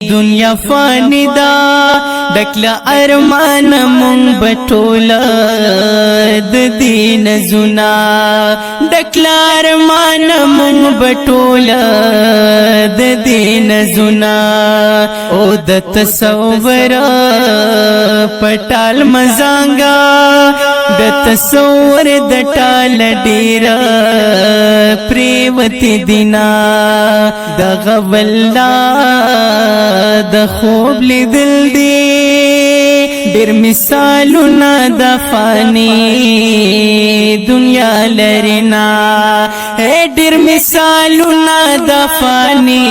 دنیا فانی دا ډکلا ارمان مونږ بټوله د دین زنا ډکلا ارمان مونږ بټوله د دین زنا او د تصور پټال مزانګا د تصور د ټال ډیر پریوتی دینا د غولا د خوب لیدل دی ډیر مثالونه د فانی دنیا لرینا ډیر مثالونه د فانی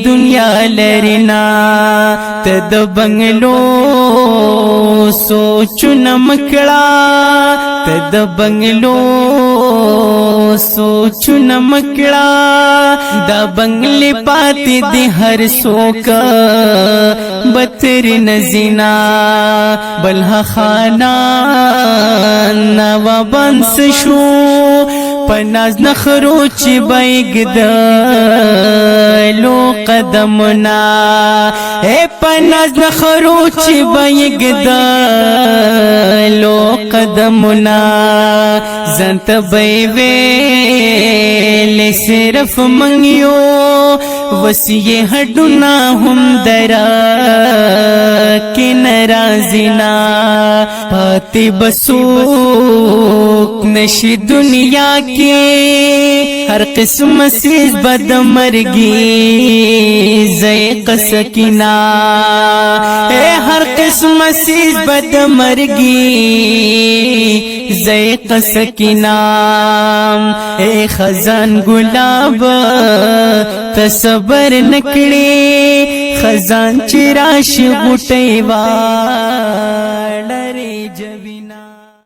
دنیا لرینا ته د بنگلو سوچونه مکړه ته د بنگلو سوچونه مکړه دا بنگلی پاتی دی هر سوکا بطر نزینا بلها خانان نوا بنس شو پناز نخرو چی بیگدلو قدمنا پناز نخرو چی بیگدلو قدمنا زنت بیویل صرف منگیو وسیع ہڈونا ہم درا کی نرازینا پاتی بسوک نشی دنیا کی ہر قسم سیز بد مرگی زیق سکینا ہر قسم سیز بد مرگی زیق سکینا خزان گلاب تصبر نکڑی خزان چراش غٹی وار